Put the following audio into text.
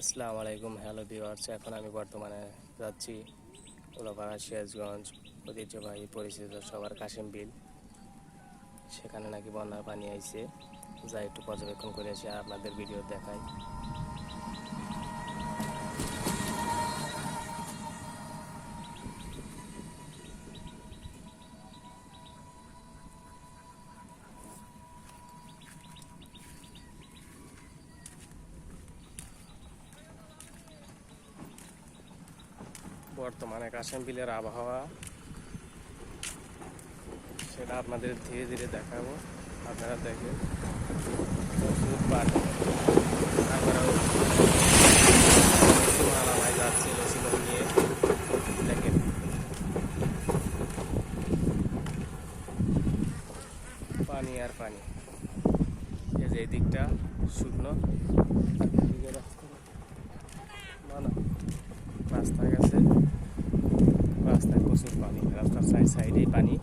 আসসালামু আলাইকুম, hello viewers. এখন আমি বর্তমানে যাচ্ছি উলাপাড়া সিরাজগঞ্জ ঐতিহ্যবাহী পরিচিত সবার কাশিম বিল। সেখানে নাকি বন্যার পানি আইছে, যাই একটু পর্যবেক্ষণ করে আসি আর আপনাদের ভিডিও দেখাই। বর্তমানে কাশিম বিলের আবহাওয়া সেটা আপনাদের ধীরে ধীরে দেখাবো। আপনারা দেখেন প্রচুর পানি। তারপরে যাচ্ছে লসিমন নিয়ে, দেখেন পানি আর পানি। এই যে এই দিকটা শুকনো, রাস্তা গেছে, রাস্তায় প্রচুর পানি, রাস্তার সাইডেই পানি।